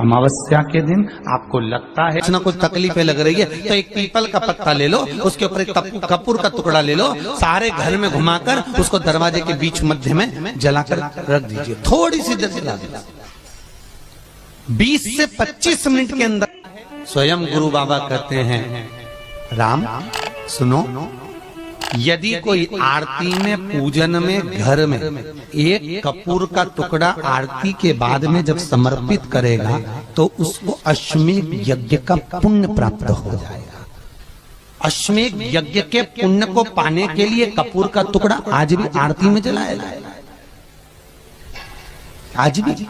अमावस्या के दिन आपको लगता है कुछ ना कुछ तकलीफें लग रही है तो एक पीपल का पत्ता ले लो, उसके ऊपर एक कपूर का टुकड़ा ले लो, सारे घर में घुमाकर उसको दरवाजे के बीच मध्य में जलाकर रख दीजिए। थोड़ी सी देर जला दीजिए, 20 से 25 मिनट के अंदर। स्वयं गुरु बाबा कहते हैं, राम सुनो, यदि कोई आरती में पूजन में घर में एक कपूर का टुकड़ा आरती के बाद में जब समर्पित करेगा तो उसको अश्वमेध यज्ञ का पुण्य प्राप्त हो जाएगा। अश्वमेध यज्ञ के पुण्य को पाने के लिए कपूर का टुकड़ा आज भी आरती में जलाया जाएगा, आज भी।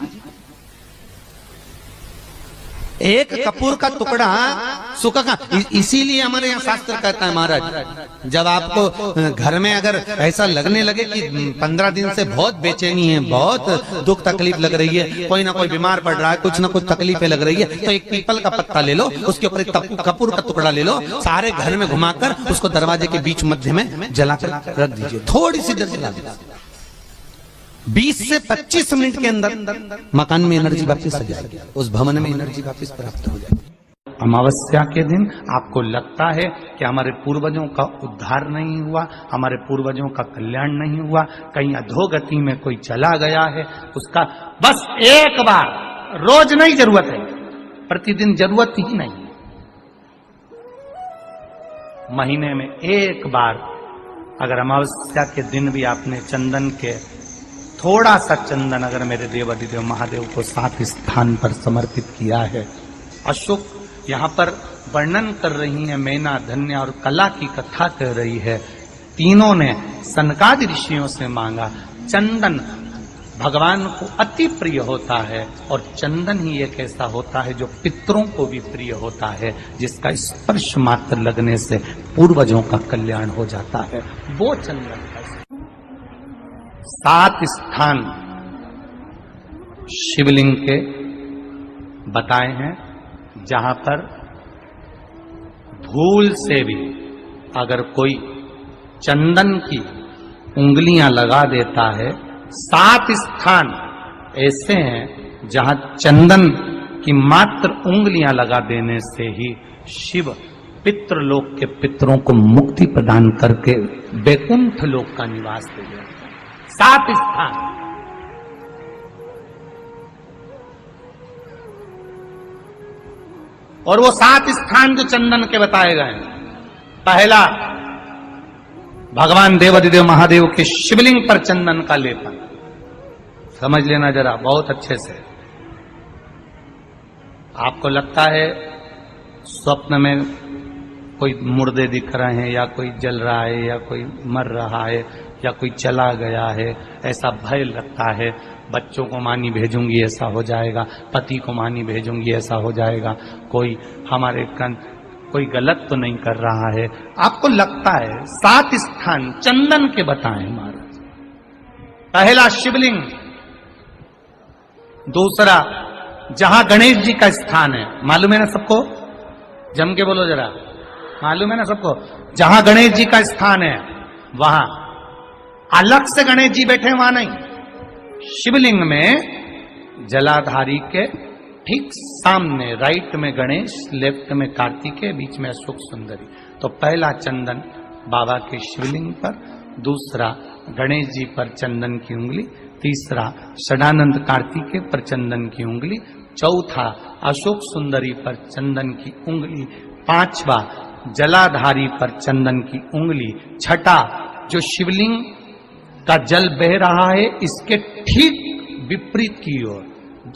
एक कपूर का टुकड़ा सूखा का, इसीलिए हमारे यहाँ शास्त्र कहता है महाराज, जब आपको घर में अगर ऐसा लगने लगे कि 15 दिन से बहुत बेचैनी है, बहुत दुख तकलीफ लग रही है, कोई ना कोई बीमार पड़ रहा है, कुछ ना कुछ तकलीफें लग रही है, तो एक पीपल का पत्ता ले लो, उसके ऊपर एक कपूर का टुकड़ा ले लो, सारे घर में घुमाकर उसको दरवाजे के बीच मध्य में जलाकर रख दीजिए। थोड़ी सी देर जला दीजिए, 20 से 25 मिनट के अंदर मकान में एनर्जी वापस आ जाएगी, उस भवन में एनर्जी वापस प्राप्त हो जाएगी। अमावस्या के दिन आपको लगता है कि हमारे पूर्वजों का उद्धार नहीं हुआ, हमारे पूर्वजों का कल्याण नहीं हुआ, कहीं अधोगति में कोई चला गया है, उसका बस एक बार, रोज नहीं जरूरत है, प्रतिदिन जरूरत ही नहीं, महीने में एक बार अगर अमावस्या के दिन भी आपने चंदन के थोड़ा सा चंदन अगर मेरे देवाधिदेव महादेव को 7 स्थान पर समर्पित किया है। अशोक यहाँ पर वर्णन कर रही है, मैना, धन्य और कला की कथा कर रही है। तीनों ने सनकादि ऋषियों से मांगा। चंदन भगवान को अति प्रिय होता है और चंदन ही एक ऐसा होता है जो पितरों को भी प्रिय होता है, जिसका स्पर्श मात्र लगने से पूर्वजों का कल्याण हो जाता है। वो चंदन 7 स्थान शिवलिंग के बताए हैं, जहां पर भूल से भी अगर कोई चंदन की उंगलियां लगा देता है, 7 स्थान ऐसे हैं जहां चंदन की मात्र उंगलियां लगा देने से ही शिव पितृलोक के पितरों को मुक्ति प्रदान करके वैकुंठ लोक का निवास दे देते। 7 स्थान, और वो 7 स्थान जो चंदन के बताए गए, पहला भगवान देवाधिदेव महादेव के शिवलिंग पर चंदन का लेपन। समझ लेना जरा बहुत अच्छे से। आपको लगता है स्वप्न में कोई मुर्दे दिख रहे हैं, या कोई जल रहा है, या कोई मर रहा है, या कोई चला गया है, ऐसा भय लगता है। बच्चों को मानी भेजूंगी ऐसा हो जाएगा, पति को मानी भेजूंगी ऐसा हो जाएगा, कोई हमारे कोई गलत तो नहीं कर रहा है, आपको लगता है। 7 स्थान चंदन के बताएं महाराज। पहला शिवलिंग, दूसरा जहां गणेश जी का स्थान है, मालूम है ना सबको, जम के बोलो जरा, मालूम है ना सबको, जहां गणेश जी का स्थान है वहां अलग से गणेश जी बैठे, वहां नहीं। शिवलिंग में जलाधारी के ठीक सामने राइट में गणेश, लेफ्ट में कार्तिकेय, बीच में अशोक सुंदरी। तो पहला चंदन बाबा के शिवलिंग पर, दूसरा गणेश जी पर चंदन की उंगली, तीसरा षडानंद कार्तिकेय पर चंदन की उंगली, चौथा अशोक सुंदरी पर चंदन की उंगली, पांचवा जलाधारी पर चंदन की उंगली, छठा जो शिवलिंग का जल बह रहा है इसके ठीक विपरीत की ओर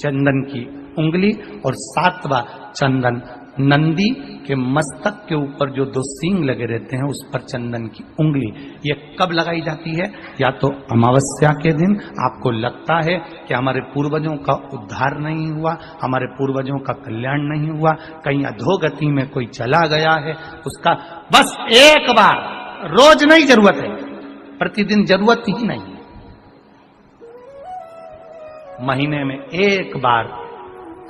चंदन की उंगली, और 7वां चंदन नंदी के मस्तक के ऊपर जो 2 सींग लगे रहते हैं उस पर चंदन की उंगली। ये कब लगाई जाती है? या तो अमावस्या के दिन आपको लगता है कि हमारे पूर्वजों का उद्धार नहीं हुआ, हमारे पूर्वजों का कल्याण नहीं हुआ, कहीं अधोगति में कोई चला गया है, उसका बस एक बार, रोज नहीं जरूरत है, प्रतिदिन जरूरत ही नहीं, महीने में एक बार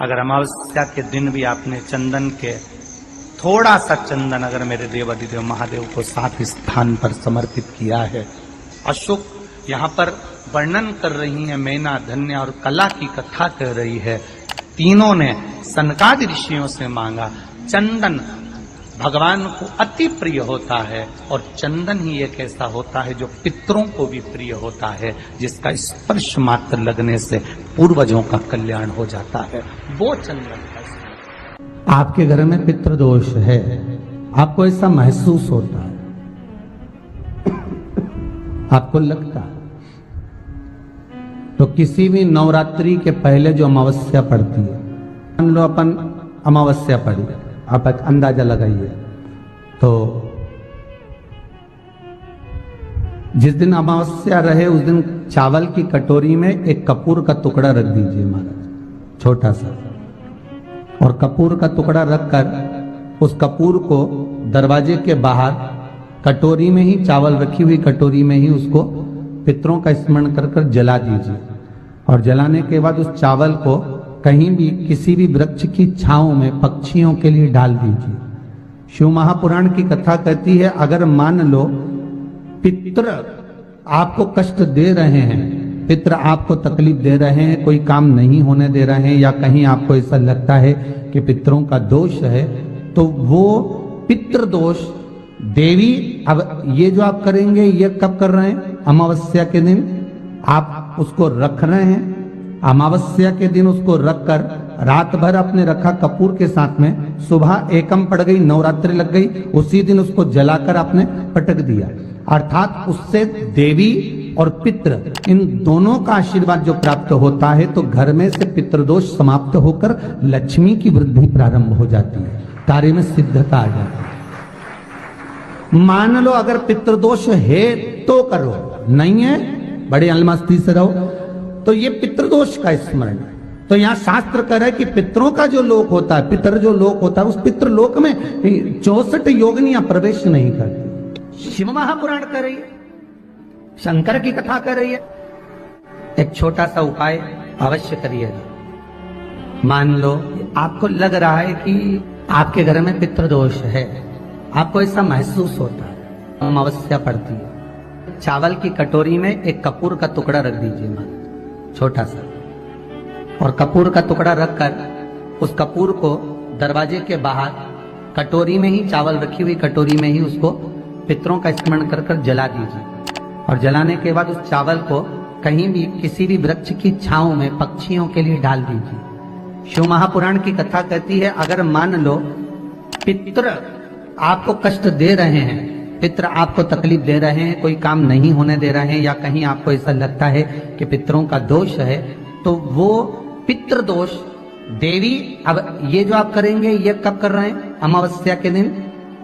अगर अमावस्या के दिन भी आपने चंदन के थोड़ा सा चंदन अगर मेरे देवाधिदेव महादेव को 7 स्थान पर समर्पित किया है। अशोक यहाँ पर वर्णन कर रही है, मैना, धन्य और कला की कथा कर रही है। तीनों ने सनकादि ऋषियों से मांगा। चंदन भगवान को अति प्रिय होता है और चंदन ही एक ऐसा होता है जो पितरों को भी प्रिय होता है, जिसका स्पर्श मात्र लगने से पूर्वजों का कल्याण हो जाता है। वो चंदन का आपके घर में पितृदोष है, आपको ऐसा महसूस होता है, आपको लगता है, तो किसी भी नवरात्रि के पहले जो अमावस्या पड़ती है, मान लो अपन अमावस्या पड़ी, आप एक अंदाजा लगाइए, तो जिस दिन अमावस्या रहे उस दिन चावल की कटोरी में एक कपूर का टुकड़ा रख दीजिए महाराज, छोटा सा, और कपूर का टुकड़ा रखकर उस कपूर को दरवाजे के बाहर कटोरी में ही, चावल रखी हुई कटोरी में ही उसको पितरों का स्मरण कर कर जला दीजिए। और जलाने के बाद उस चावल को कहीं भी किसी भी वृक्ष की छांव में पक्षियों के लिए डाल दीजिए। शिव महापुराण की कथा कहती है, अगर मान लो पितृ आपको कष्ट दे रहे हैं, पितृ आपको तकलीफ दे रहे हैं, कोई काम नहीं होने दे रहे हैं, या कहीं आपको ऐसा लगता है कि पितरों का दोष है, तो वो पितृदोष देवी, अब ये जो आप करेंगे ये कब कर रहे हैं? अमावस्या के दिन आप उसको रख रहे हैं। अमावस्या के दिन उसको रखकर रात भर आपने रखा कपूर के साथ में, सुबह एकम पड़ गई, नवरात्रि लग गई, उसी दिन उसको जलाकर आपने पटक दिया। अर्थात उससे देवी और पितृ इन दोनों का आशीर्वाद जो प्राप्त होता है, तो घर में से पितृदोष समाप्त होकर लक्ष्मी की वृद्धि प्रारंभ हो जाती है, कार्य में सिद्धता आ जाती है। मान लो अगर पितृदोष है तो करो, नहीं है बड़ी अलमस्ती से रहो, तो ये पितृदोष का स्मरण। तो यहाँ शास्त्र कह रहा है कि पितरों का जो लोक होता है, पितर जो लोक होता है, उस पितृलोक में 64 योगिनियां प्रवेश नहीं करती। शिव महापुराण कर रही है, शंकर की कथा कर रही है। एक छोटा सा उपाय अवश्य करिएगा। मान लो आपको लग रहा है कि आपके घर में पितृदोष है, आपको ऐसा महसूस होता है, अमावस्या पड़ती है, चावल की कटोरी में एक कपूर का टुकड़ा रख दीजिए मान, छोटा सा, और कपूर का टुकड़ा रखकर उस कपूर को दरवाजे के बाहर कटोरी में ही, चावल रखी हुई कटोरी में ही उसको पितरों का स्मरण कर कर जला दीजिए। और जलाने के बाद उस चावल को कहीं भी किसी भी वृक्ष की छांव में पक्षियों के लिए डाल दीजिए। शिव महापुराण की कथा कहती है, अगर मान लो पितृ आपको कष्ट दे रहे हैं, पितृ आपको तकलीफ दे रहे हैं, कोई काम नहीं होने दे रहे हैं, या कहीं आपको ऐसा लगता है कि पितरों का दोष है, तो वो पितृदोष देवी, अब ये जो आप करेंगे ये कब कर रहे हैं? अमावस्या के दिन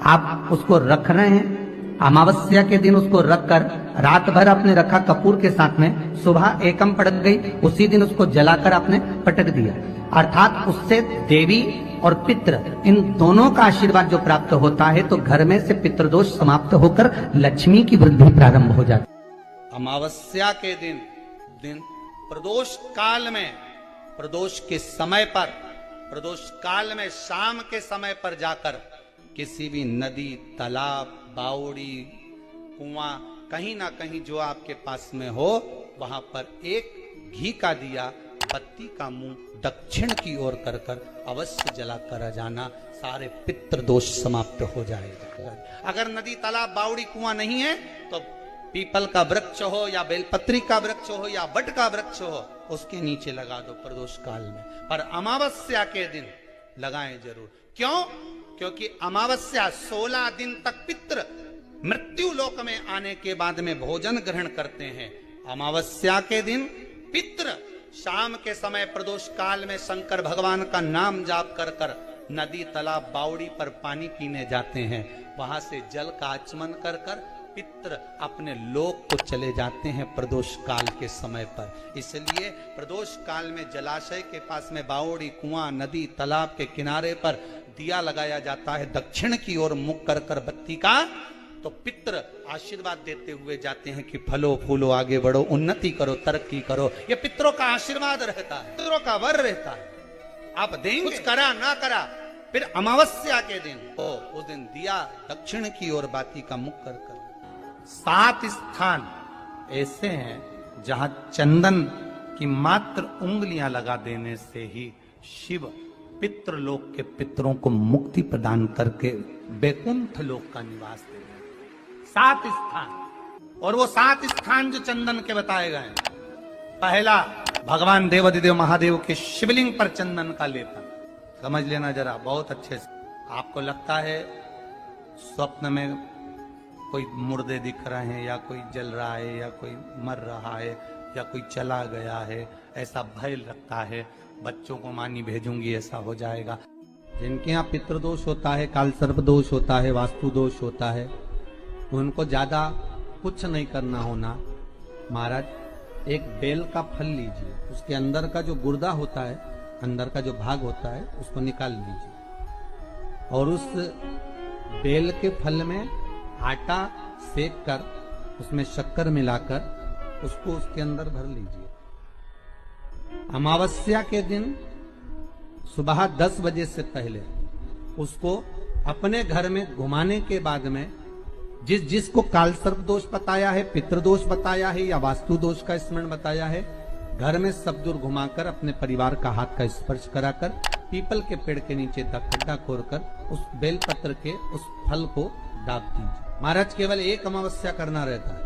आप उसको रख रहे हैं। अमावस्या के दिन उसको रखकर रात भर आपने रखा कपूर के साथ में, सुबह एकम पड़ गई, उसी दिन उसको जलाकर आपने पटक दिया। अर्थात उससे देवी और पितृ इन दोनों का आशीर्वाद जो प्राप्त होता है, तो घर में से पितृदोष समाप्त होकर लक्ष्मी की वृद्धि प्रारंभ हो जाती है। अमावस्या के दिन प्रदोष काल में, प्रदोष के समय पर, प्रदोष काल में शाम के समय पर जाकर किसी भी नदी, तालाब, बावड़ी, कुआं, कहीं ना कहीं जो आपके पास में हो, वहां पर एक घी का दिया, बत्ती का मुंह दक्षिण की ओर कर कर अवश्य जला कर जाना, सारे पितृदोष समाप्त हो जाएगा। अगर नदी, तालाब, बावड़ी, कुआं नहीं है तो पीपल का वृक्ष हो या बेलपत्री का वृक्ष हो या बट का वृक्ष हो, उसके नीचे लगा दो प्रदोष काल में। पर अमावस्या के दिन लगाएं जरूर। क्यों? क्योंकि अमावस्या 16 दिन तक पितृ मृत्यु लोक में आने के बाद में भोजन ग्रहण करते हैं। अमावस्या के दिन पितृ शाम के समय प्रदोष काल में शंकर भगवान का नाम जाप कर कर नदी, तालाब, बावड़ी पर पानी पीने जाते हैं। वहां से जल का आचमन कर कर पितृ अपने लोक को चले जाते हैं प्रदोष काल के समय पर। इसलिए प्रदोष काल में जलाशय के पास में बावड़ी, कुआं, नदी, तालाब के किनारे पर दिया लगाया जाता है, दक्षिण की ओर मुख कर कर बत्ती का, तो पितृ आशीर्वाद देते हुए जाते हैं कि फलो फूलो, आगे बढ़ो, उन्नति करो, तरक्की करो। ये पितरों का आशीर्वाद रहता है, पितरों का वर रहता है। आप देंगे, कुछ करा ना करा, फिर अमावस्या के दिन उस दिन दिया दक्षिण की ओर बाती का मुख कर कर। 7 स्थान ऐसे हैं जहां चंदन की मात्र उंगलियां लगा देने से ही शिव पितृलोक के पितरों को मुक्ति प्रदान करके वैकुंठ लोक का निवास दे गए। 7 स्थान, और वो 7 स्थान जो चंदन के बताए गए, पहला भगवान देवाधिदेव महादेव के शिवलिंग पर चंदन का लेपन। समझ लेना जरा बहुत अच्छे से। आपको लगता है स्वप्न में कोई मुर्दे दिख रहे हैं, या कोई जल रहा है, या कोई मर रहा है, या कोई चला गया है, ऐसा भय लगता है। बच्चों को मानी भेजूंगी ऐसा हो जाएगा। जिनके यहाँ पितृदोष होता है, काल सर्प दोष होता है, वास्तु दोष होता है, उनको ज्यादा कुछ नहीं करना होना। महाराज एक बेल का फल लीजिए, उसके अंदर का जो गुर्दा होता है, अंदर का जो भाग होता है, उसको निकाल लीजिए और उस बेल के फल में आटा सेक कर उसमें शक्कर मिलाकर उसको उसके अंदर भर लीजिए। अमावस्या के दिन सुबह 10 बजे से पहले उसको अपने घर में घुमाने के बाद में जिसको काल सर्प दोष बताया है, पितृदोष बताया है, या वास्तु दोष का स्मरण बताया है, घर में सब दूर घुमाकर अपने परिवार का हाथ का स्पर्श कराकर पीपल के पेड़ के नीचे खड्डा खोदकर उस बेलपत्र के उस फल को दाब दीजिए। महाराज केवल एक अमावस्या करना रहता है,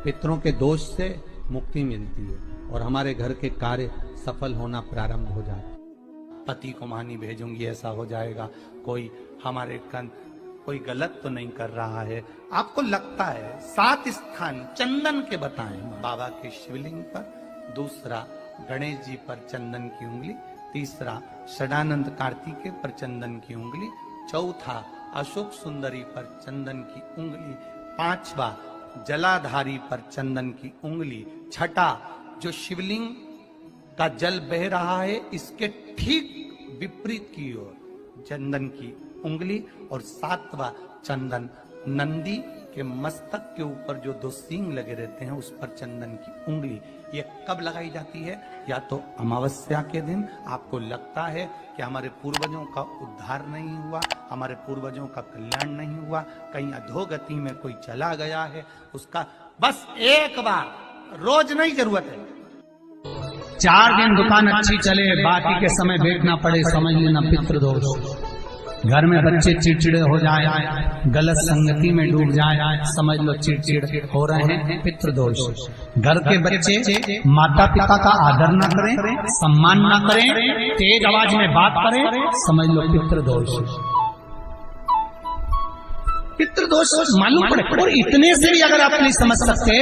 पितरों के दोष से मुक्ति मिलती है और हमारे घर के कार्य सफल होना प्रारंभ हो जाता है। पति को मानी भेजूंगी ऐसा हो जाएगा। कोई हमारे कोई गलत तो नहीं कर रहा है। आपको लगता है 7 स्थान चंदन के बताएं, बाबा के शिवलिंग पर, दूसरा गणेश जी पर चंदन की उंगली, तीसरा षडानंद कार्तिकेय पर चंदन की उंगली, चौथा अशोक सुंदरी पर चंदन की उंगली, 5वां जलाधारी पर चंदन की उंगली, छठा जो शिवलिंग का जल बह रहा है इसके ठीक विपरीत की ओर चंदन की उंगली, और 7वां चंदन नंदी के मस्तक के ऊपर जो 2 सींग लगे रहते हैं उस पर चंदन की उंगली। ये कब लगाई जाती है? या तो अमावस्या के दिन। आपको लगता है कि हमारे पूर्वजों का उद्धार नहीं हुआ, हमारे पूर्वजों का कल्याण नहीं हुआ, कहीं अधोगति में कोई चला गया है, उसका बस एक बार, रोज नहीं जरूरत है, 4 दिन दुकान अच्छी चले, बाकी के समय देखना पड़े, समझ लेना पितृदोष। घर में बच्चे चिड़चिड़े हो जाए, गलत संगति में डूब जाए, समझ लो चिड़चिड़ हो रहे हैं, पितृदोष। घर के बच्चे माता पिता का आदर न करें, सम्मान न करें, तेज आवाज में बात करें, समझ लो पितृदोष। पितृदोष मालूम पड़े। और इतने से भी अगर आप नहीं समझ सकते,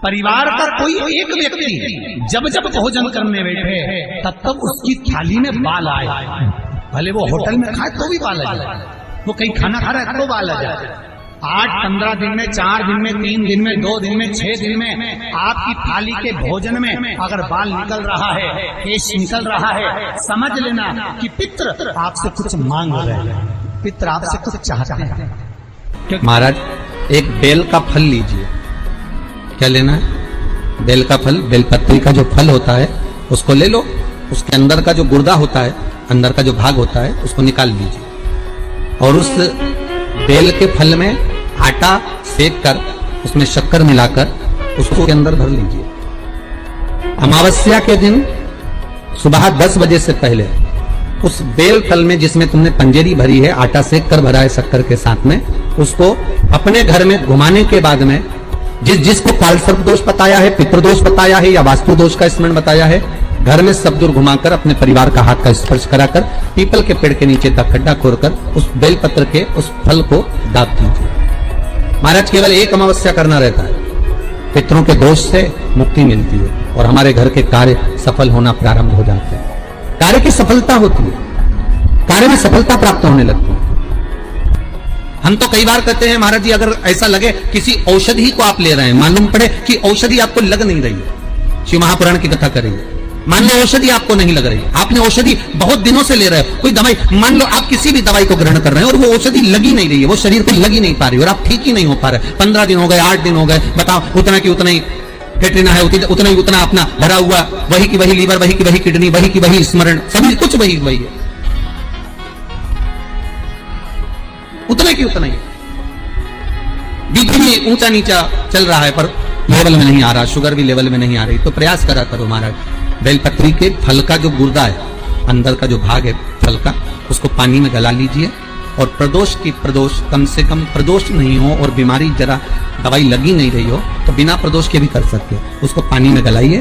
परिवार का कोई एक व्यक्ति जब जब भोजन करने बैठे तब तब उसकी थाली में बाल आए, भले वो होटल में खाए तो भी बाल आ जाए, वो कहीं खाना खा रहा है तो बाल आ जाए। 8-15 दिन में, 4 दिन में, 3 दिन में, 2 दिन में, 6 दिन में आपकी थाली के भोजन में अगर बाल निकल रहा है, केश निकल रहा है, समझ लेना कि पितृ आपसे कुछ मांग रहे हैं, पितृ आपसे कुछ चाहते हैं। महाराज एक बेल का फल लीजिए। क्या लेना है? बेल का फल, बेलपत्री का जो फल होता है उसको ले लो, उसके अंदर का जो गुर्दा होता है, अंदर का जो भाग होता है, उसको निकाल लीजिए और उस बेल के फल में आटा सेक कर उसमें शक्कर मिलाकर उसको के अंदर भर लीजिए। अमावस्या के दिन सुबह 10 बजे से पहले उस बेल फल में जिसमें तुमने पंजेरी भरी है, आटा सेक कर भरा है शक्कर के साथ में, उसको अपने घर में घुमाने के बाद में जिसको काल सर्प दोष बताया है, पितृदोष बताया है, या वास्तु दोष का स्मरण बताया है, घर में सब दूर घुमाकर अपने परिवार का हाथ का स्पर्श कराकर पीपल के पेड़ के नीचे तक खड्डा खोदकर उस बेलपत्र के उस फल को दाब दीजिए। महाराज केवल एक अमावस्या करना रहता है, पितरों के दोष से मुक्ति मिलती है और हमारे घर के कार्य सफल होना प्रारंभ हो जाते हैं। कार्य की सफलता होती है, कार्य में सफलता प्राप्त होने लगती है। हम तो कई बार कहते हैं महाराज जी, अगर ऐसा लगे किसी औषधि को आप ले रहे हैं, मालूम पड़े कि औषधि आपको लग नहीं रही है, शिव महापुराण की कथा करेंगे, मान लो औषधि आपको नहीं लग रही, आपने औषधि बहुत दिनों से ले रहे हो, कोई दवाई, मान लो आप किसी भी दवाई को ग्रहण कर रहे हैं और वो औषधि लगी नहीं रही है, वो शरीर को लगी नहीं पा रही और आप ठीक ही नहीं हो पा रहे, 15 दिन हो गए, 8 दिन हो गए, बताओ उतना की उतना ही फेटरिना है, उतना ही उतना अपना भरा हुआ, वही की वही लीवर, वही की वही किडनी, वही की वही स्मरण, सभी कुछ वही वही है, उतना की उतना ही। बीपी भी ऊंचा नीचा चल रहा है पर लेवल में नहीं आ रहा, शुगर भी लेवल में नहीं आ रही, तो प्रयास करा करो महाराज, बेलपत्री के फल का जो गुर्दा है अंदर का जो भाग है फल का, उसको पानी में गला लीजिए और प्रदोष कम से कम प्रदोष नहीं हो और बीमारी जरा दवाई लगी नहीं रही हो तो बिना प्रदोष के भी कर सकते हो। उसको पानी में गलाइए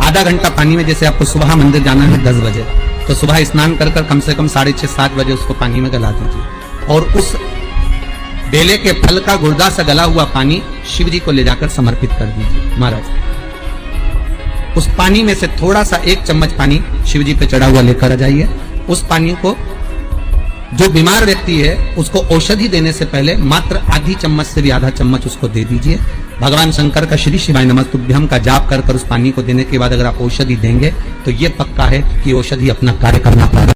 आधा घंटा पानी में। जैसे आपको सुबह मंदिर जाना है 10 बजे, तो सुबह स्नान कर कम से कम 6:30-7 बजे उसको पानी में गला दीजिए और उस बेले के फल का गुर्दा से गला हुआ पानी शिव जी को ले जाकर समर्पित कर दीजिए। महाराज उस पानी में से थोड़ा सा 1 चम्मच पानी शिव जी पे चढ़ा हुआ लेकर आ जाइए। उस पानी को जो बीमार व्यक्ति है उसको औषधि देने से पहले मात्र आधी चम्मच से भी आधा चम्मच उसको दे दीजिए। भगवान शंकर का श्री शिवाय नमस्तुभ्यम का जाप कर उस पानी को देने के बाद अगर आप औषधि देंगे तो ये पक्का है कि औषधि अपना कार्य करना प्रारंभ